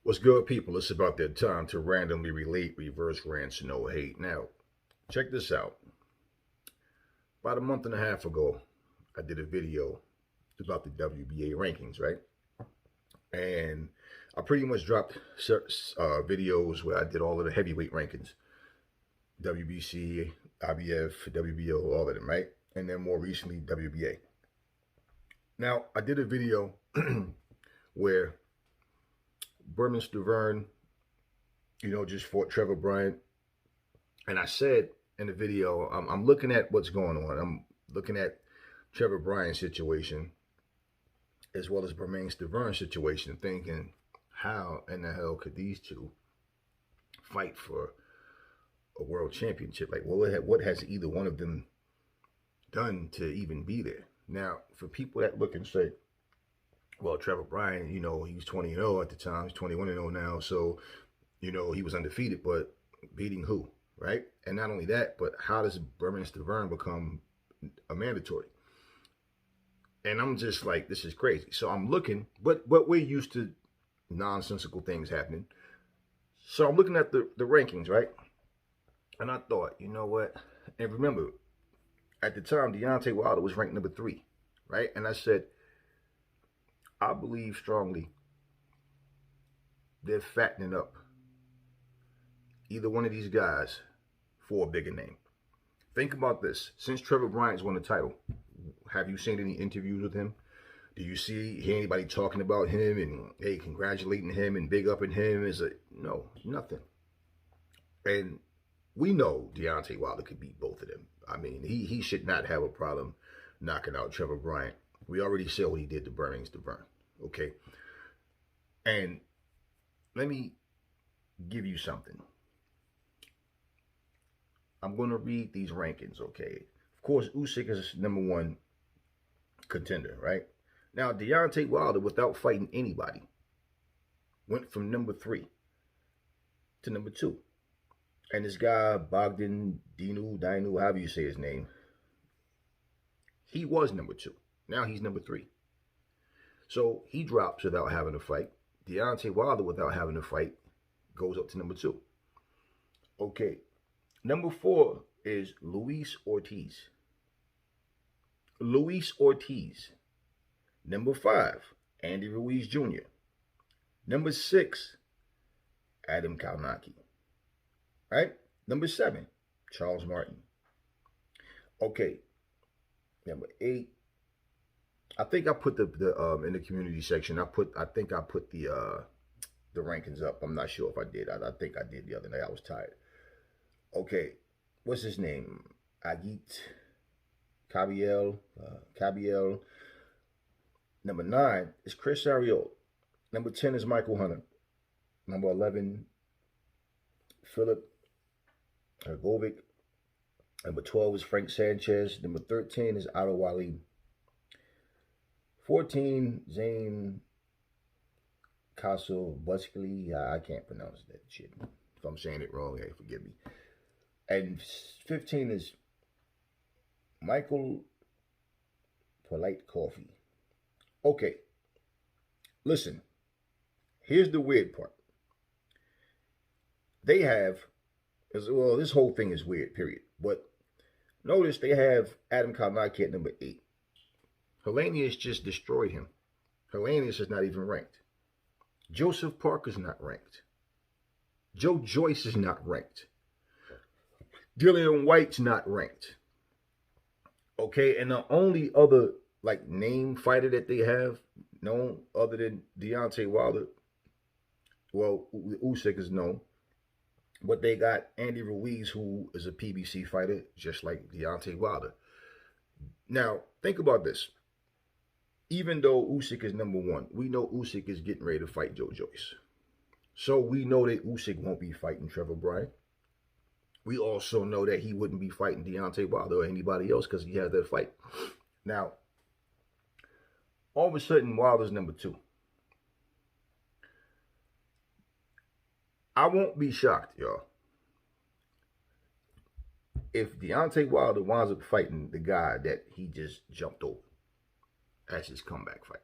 What's good, people? It's about that time to randomly relate reverse rants, no hate. Now, check this out. About a month and a half ago, I did a video about the WBA rankings, right? And I pretty much dropped videos where I did all of the heavyweight rankings. WBC, IBF, WBO, all of them, right? And then more recently, WBA. Now, I did a video where Berman Stavern, just fought Trevor Bryant. And I said in the video, I'm looking at what's going on. I'm looking at Trevor Bryant's situation as well as Berman Stavern's situation, thinking, how in the hell could these two fight for a world championship? Like, well, what has either one of them done to even be there? Now, for people that look and say, well, Trevor Bryant, he was 20-0 at the time. He's 21-0 now. So, he was undefeated, but beating who, right? And not only that, but how does Berman Stavern become a mandatory? And I'm just like, this is crazy. So I'm looking, but we're used to nonsensical things happening. So I'm looking at the rankings, right? And I thought, you know what? And remember, at the time, Deontay Wilder was ranked number 3, right? And I said, I believe strongly they're fattening up either one of these guys for a bigger name. Think about this. Since Trevor Bryant's won the title, have you seen any interviews with him? Do you hear anybody talking about him and, hey, congratulating him and big upping him? No, nothing. And we know Deontay Wilder could beat both of them. I mean, he should not have a problem knocking out Trevor Bryant. We already saw what he did to Berman Stavern, okay? And let me give you something. I'm going to read these rankings, okay? Of course, Usyk is number 1 contender, right? Now, Deontay Wilder, without fighting anybody, went from number 3 to number 2. And this guy, Bogdan Dinu, however you say his name, he was number 2. Now he's number 3. So he drops without having a fight. Deontay Wilder, without having a fight, goes up to number 2. Okay. Number 4 is Luis Ortiz. Luis Ortiz. Number 5, Andy Ruiz Jr. Number 6, Adam Kalnaki. Right? Number 7, Charles Martin. Okay. Number 8. I think I put the in the community section. I think I put the rankings up. I'm not sure if I did. I think I did the other night. I was tired. Okay, what's his name? Agit Cabiel. Number 9 is Chris Ariel. Number 10 is Michael Hunter. Number 11, Philip Ergovic. Number 12 is Frank Sanchez. Number 13 is Otto Wally. 14, Zane Castle Buskely. I can't pronounce that shit. If I'm saying it wrong, hey, forgive me. And 15 is Michael Polite Coffee. Okay. Listen. Here's the weird part. They have, well, this whole thing is weird, period. But notice they have Adam Kalnaki at number 8. Helenius just destroyed him. Helenius is not even ranked. Joseph Parker's not ranked. Joe Joyce is not ranked. Dillian White's not ranked. Okay, and the only other name fighter that they have known other than Deontay Wilder, well, Usyk is known, but they got Andy Ruiz, who is a PBC fighter, just like Deontay Wilder. Now, think about this. Even though Usyk is number 1, we know Usyk is getting ready to fight Joe Joyce. So we know that Usyk won't be fighting Trevor Bryant. We also know that he wouldn't be fighting Deontay Wilder or anybody else because he has that fight. Now, all of a sudden, Wilder's number 2. I won't be shocked, y'all, if Deontay Wilder winds up fighting the guy that he just jumped over as his comeback fight.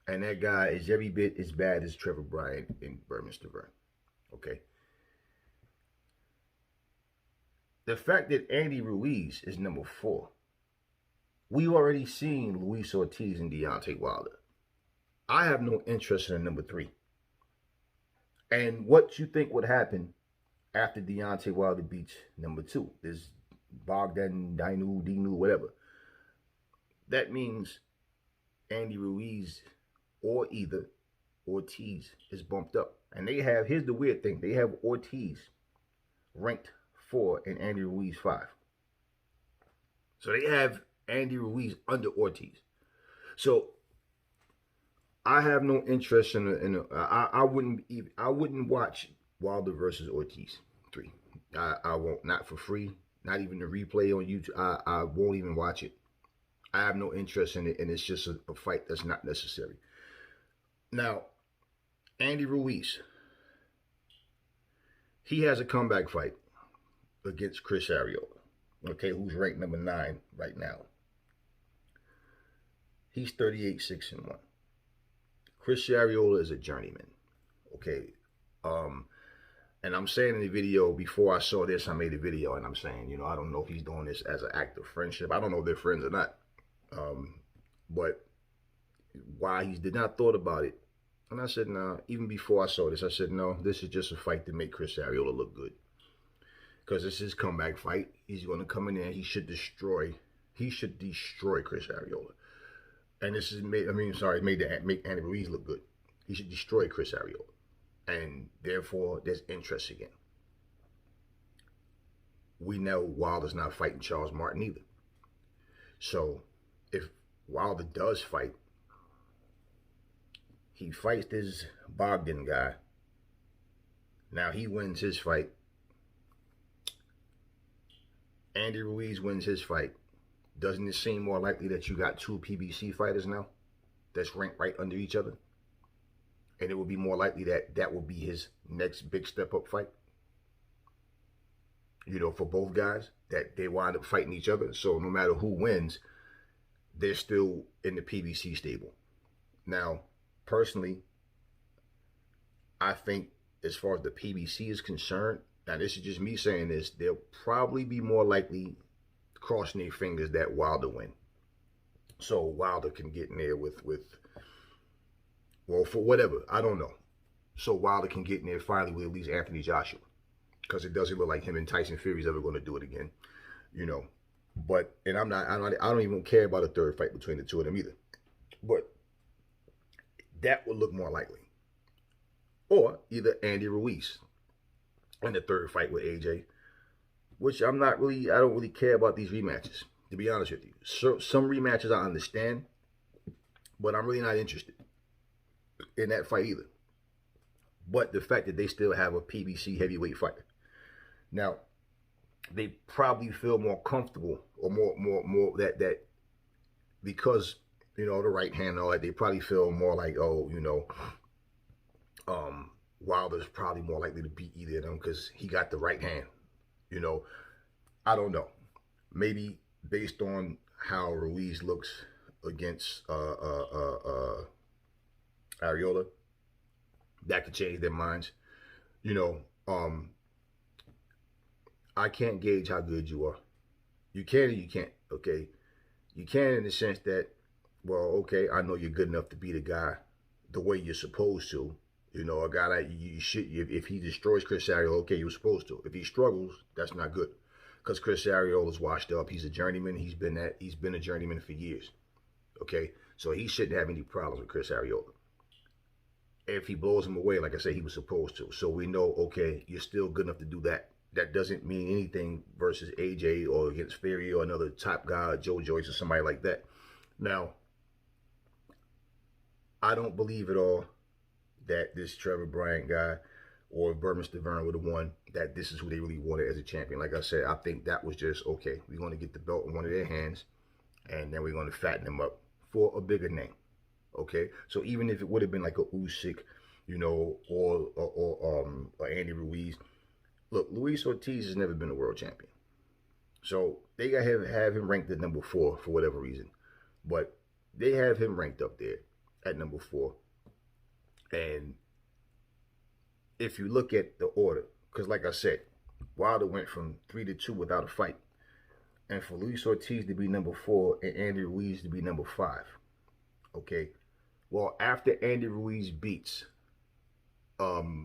And that guy is every bit as bad as Trevor Bryan and Berman Stavern. Okay. The fact that Andy Ruiz is number 4, we already seen Luis Ortiz and Deontay Wilder. I have no interest in number 3. And what you think would happen after Deontay Wilder beats number 2? There's Bogdan, Dinu, whatever. That means Andy Ruiz or either Ortiz is bumped up. And they have, here's the weird thing, they have Ortiz ranked 4 and Andy Ruiz 5. So they have Andy Ruiz under Ortiz. So I have no interest I wouldn't watch Wilder versus Ortiz 3. I won't, not for free, not even the replay on YouTube. I won't even watch it. I have no interest in it, and it's just a fight that's not necessary. Now, Andy Ruiz, he has a comeback fight against Chris Arreola, okay, who's ranked number 9 right now. He's 38-6-1. Chris Arreola is a journeyman, okay. And I'm saying in the video, before I saw this, I made a video, and I'm saying, you know, I don't know if he's doing this as an act of friendship. I don't know if they're friends or not. But why he did not thought about it. And I said, no, even before I saw this, I said, no, this is just a fight to make Chris Arreola look good. Because this is his comeback fight. He's going to come in there. He should destroy Chris Arreola. And this is make Andy Ruiz look good. He should destroy Chris Arreola. And therefore, there's interest again. We know Wilder's not fighting Charles Martin either. So if Wilder does fight, he fights this Bogdan guy. Now he wins his fight. Andy Ruiz wins his fight. Doesn't it seem more likely that you got 2 PBC fighters now that's ranked right under each other? And it would be more likely that that will be his next big step-up fight. You know, for both guys, that they wind up fighting each other. So no matter who wins, they're still in the PBC stable. Now, personally, I think as far as the PBC is concerned, now this is just me saying this, they'll probably be more likely crossing their fingers that Wilder win. So Wilder can get in there with well, for whatever, I don't know. So Wilder can get in there finally with at least Anthony Joshua. Because it doesn't look like him and Tyson Fury's ever going to do it again. You know. But, and I don't even care about a third fight between the two of them either. But that would look more likely. Or either Andy Ruiz in the third fight with AJ. Which I don't really care about these rematches, to be honest with you. So, some rematches I understand, but I'm really not interested in that fight either. But the fact that they still have a PBC heavyweight fighter. Now, they probably feel more comfortable or more that because, you know, the right hand and all that, they probably feel more like, oh, you know, Wilder's probably more likely to beat either of them because he got the right hand. You know, I don't know. Maybe based on how Ruiz looks against Arreola, that could change their minds. You know, I can't gauge how good you are. You can or you can't, okay? You can in the sense that, well, okay, I know you're good enough to beat a guy the way you're supposed to. You know, a guy that you should, if he destroys Chris Arreola, okay, you're supposed to. If he struggles, that's not good. Because Chris Arreola's washed up. He's a journeyman. He's been a journeyman for years. Okay? So he shouldn't have any problems with Chris Arreola. If he blows him away, like I said, he was supposed to. So we know, okay, you're still good enough to do that. That doesn't mean anything versus AJ or against Fury or another top guy, Joe Joyce or somebody like that. Now, I don't believe at all that this Trevor Bryan guy or Berman Stavern would have won, that this is who they really wanted as a champion. Like I said, I think that was just, okay, we're going to get the belt in one of their hands, and then we're going to fatten them up for a bigger name. Okay? So even if it would have been like a Usyk, you know, or Andy Ruiz, look, Luis Ortiz has never been a world champion. So they have him ranked at number 4 for whatever reason. But they have him ranked up there. at number 4. And if you look at the order, because like I said, Wilder went from 3-2 without a fight. And for Luis Ortiz to be number 4 and Andy Ruiz to be number 5. Okay. Well, after Andy Ruiz beats Arreola,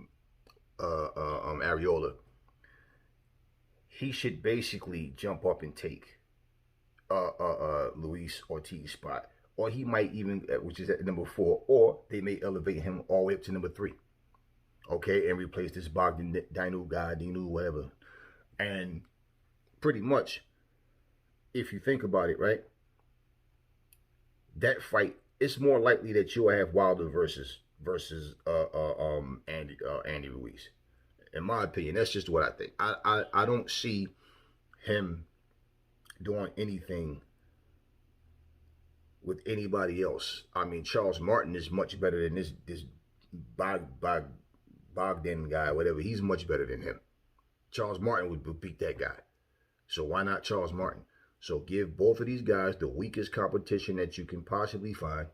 he should basically jump up and take Luis Ortiz's spot. Or he might even, which is at number 4, or they may elevate him all the way up to number 3. Okay, and replace this Bogdan Dinu, whatever. And pretty much, if you think about it, right, that fight, it's more likely that you'll have Wilder versus Andy Ruiz. In my opinion, that's just what I think. I don't see him doing anything with anybody else. I mean, Charles Martin is much better than this Bogdan guy, whatever. He's much better than him. Charles Martin would beat that guy. So why not Charles Martin? So give both of these guys the weakest competition that you can possibly find.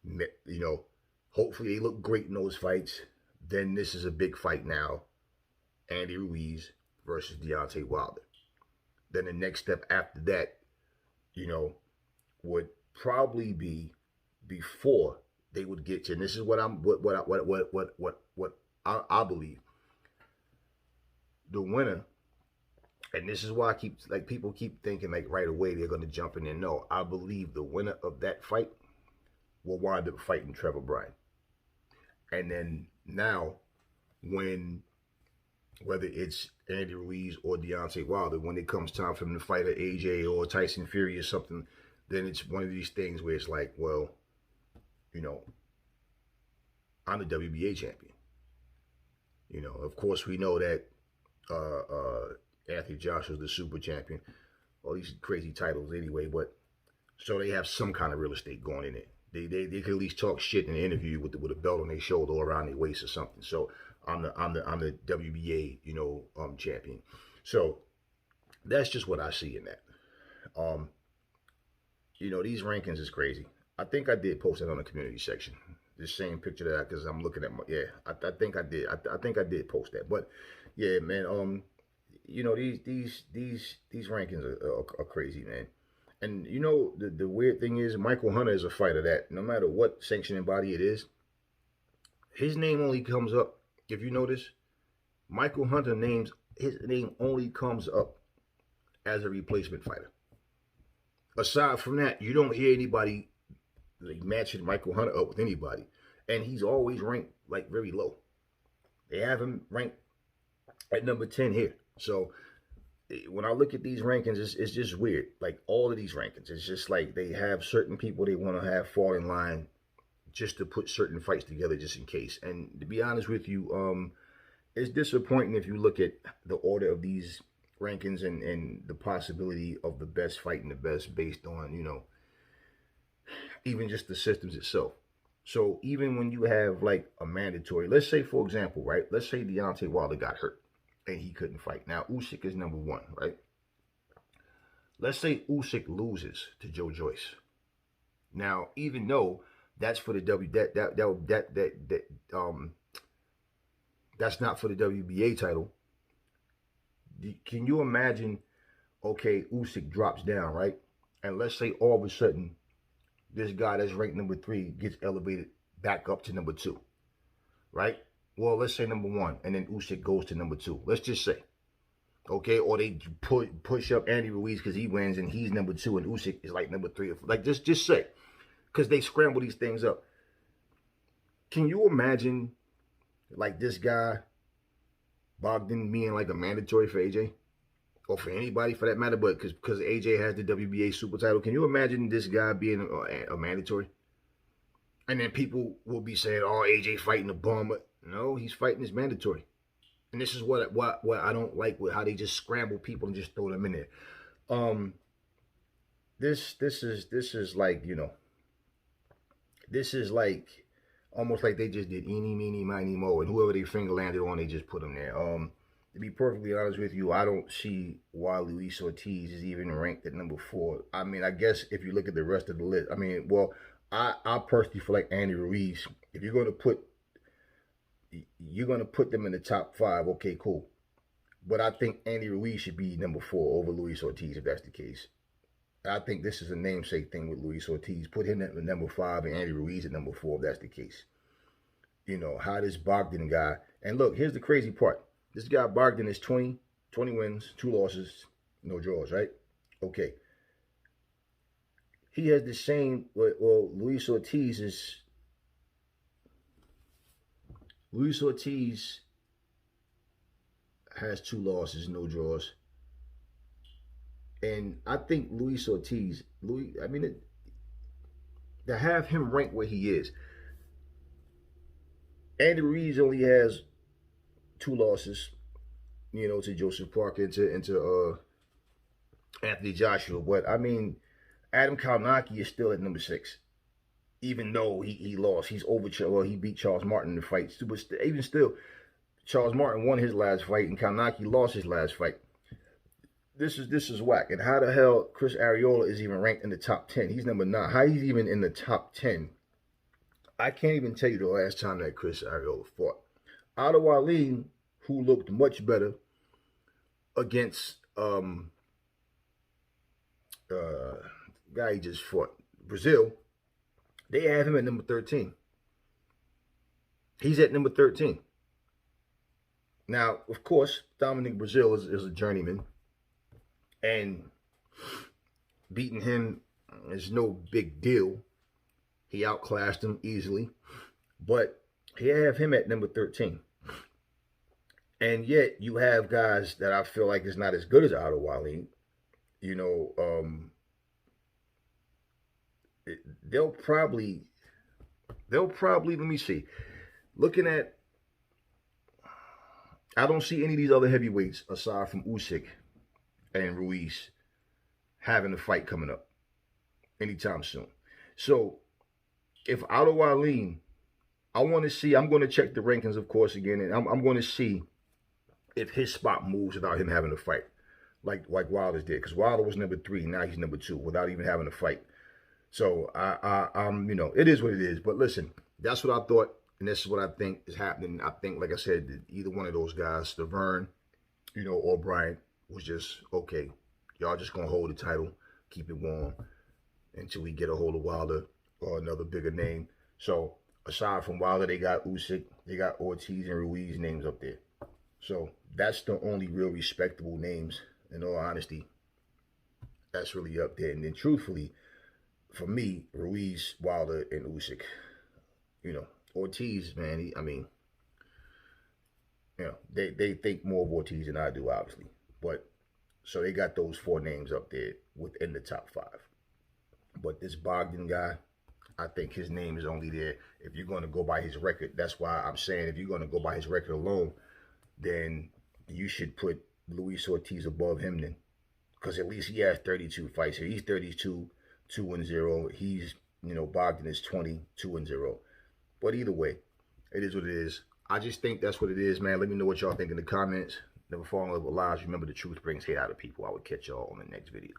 You know, hopefully they look great in those fights. Then this is a big fight now. Andy Ruiz versus Deontay Wilder. Then the next step after that, you know, would probably be before they would get to, and this is what I believe. The winner, and this is why I keep, like, people keep thinking like right away they're going to jump in and no. I believe the winner of that fight will wind up fighting Trevor Bryan. And then now, whether it's Andy Ruiz or Deontay Wilder, when it comes time for him to fight an AJ or Tyson Fury or something, then it's one of these things where it's like, well, you know, I'm the WBA champion. You know, of course we know that Anthony Joshua's the super champion. All these crazy titles anyway, but so they have some kind of real estate going in it. They could at least talk shit in an interview with a belt on their shoulder or around their waist or something. So I'm the WBA, you know, champion. So that's just what I see in that. You know, these rankings is crazy. I think I did post that on the community section. The same picture that because I'm looking at my, yeah, I think I did. I think I did post that. But yeah, man, you know, these rankings are crazy, man. And you know, the weird thing is Michael Hunter is a fighter that no matter what sanctioning body it is, his name only comes up. If you notice, Michael Hunter his name only comes up as a replacement fighter. Aside from that, you don't hear anybody like matching Michael Hunter up with anybody. And he's always ranked like very low. They have him ranked at number 10 here. So when I look at these rankings, it's just weird. Like all of these rankings, it's just like they have certain people they want to have fall in line just to put certain fights together just in case. And to be honest with you, it's disappointing if you look at the order of these rankings and the possibility of the best fighting the best based on, you know, even just the systems itself. So even when you have like a mandatory, let's say for example, right? Let's say Deontay Wilder got hurt and he couldn't fight. Now Usyk is number 1, right? Let's say Usyk loses to Joe Joyce. Now, even though that's for the that's not for the WBA title. Can you imagine? Okay, Usyk drops down, right? And let's say all of a sudden, this guy that's ranked number 3 gets elevated back up to number 2, right? Well, let's say number 1, and then Usyk goes to number 2. Let's just say, okay, or they push up Andy Ruiz because he wins and he's number 2, and Usyk is like number 3 or 4. Like just say, because they scramble these things up. Can you imagine, like this guy Bogdan being like a mandatory for AJ? Or for anybody for that matter, but because AJ has the WBA super title, can you imagine this guy being a mandatory? And then people will be saying, oh, AJ fighting a bum. But no, he's fighting his mandatory. And this is what I don't like with how they just scramble people and just throw them in there. This is like, you know, this is like almost like they just did eeny, meeny, miny, mo, and whoever they finger landed on, they just put them there. To be perfectly honest with you, I don't see why Luis Ortiz is even ranked at number 4. I mean, I guess if you look at the rest of the list, I mean, well, I personally feel like Andy Ruiz, if you're gonna put them in the top 5, okay, cool. But I think Andy Ruiz should be number 4 over Luis Ortiz if that's the case. I think this is a namesake thing with Luis Ortiz. Put him at number 5 and Andy Ruiz at number 4 if that's the case. You know, how this Bogdan guy, and look, here's the crazy part. This guy Bogdan is 20 wins, 2 losses, no draws, right? Okay. He has the same, well, Luis Ortiz has 2 losses, no draws. And I think Luis Ortiz, to have him ranked where he is, Andy Ruiz only has 2 losses, you know, to Joseph Parker and to Anthony Joshua. But I mean, Adam Kalnacki is still at number 6, even though he lost. He's over. Well, he beat Charles Martin in the fight. But even still, Charles Martin won his last fight, and Kalnacki lost his last fight. This is whack. And how the hell Chris Arreola is even ranked in the top 10? He's number 9. How he's even in the top 10? I can't even tell you the last time that Chris Arreola fought. Otto Ali, who looked much better against guy he just fought, Brazil, they have him at number 13. He's at number 13. Now, of course, Dominic Brazil is a journeyman, and beating him is no big deal. He outclassed him easily, but he have him at number 13. And yet you have guys that I feel like is not as good as Otto Ali. You know, they'll probably, let me see. Looking at, I don't see any of these other heavyweights aside from Usyk and Ruiz having a fight coming up anytime soon. So if Otto Ali, I want to see, I'm going to check the rankings, of course, again, and I'm going to see if his spot moves without him having a fight, like Wilder's did, because Wilder was number 3, now he's number 2 without even having a fight. So I'm, you know, it is what it is. But listen, that's what I thought, and this is what I think is happening. I think, like I said, that either one of those guys, Stavern, you know, or Bryant, was just, okay, y'all just gonna hold the title, keep it warm until we get a hold of Wilder or another bigger name. So aside from Wilder, they got Usyk, they got Ortiz and Ruiz names up there. So that's the only real respectable names, in all honesty, that's really up there. And then truthfully, for me, Ruiz, Wilder, and Usyk. You know, Ortiz, man, I mean, you know, they think more of Ortiz than I do, obviously. But, so they got those 4 names up there within the top 5. But this Bogdan guy, I think his name is only there if you're going to go by his record. That's why I'm saying if you're going to go by his record alone, then you should put Luis Ortiz above him then. Because at least he has 32 fights here. He's 32, 2-0. He's, you know, Bogdan is 20, 2-0. But either way, it is what it is. I just think that's what it is, man. Let me know what y'all think in the comments. Never fall in love with lies. Remember, the truth brings hate out of people. I will catch y'all on the next video.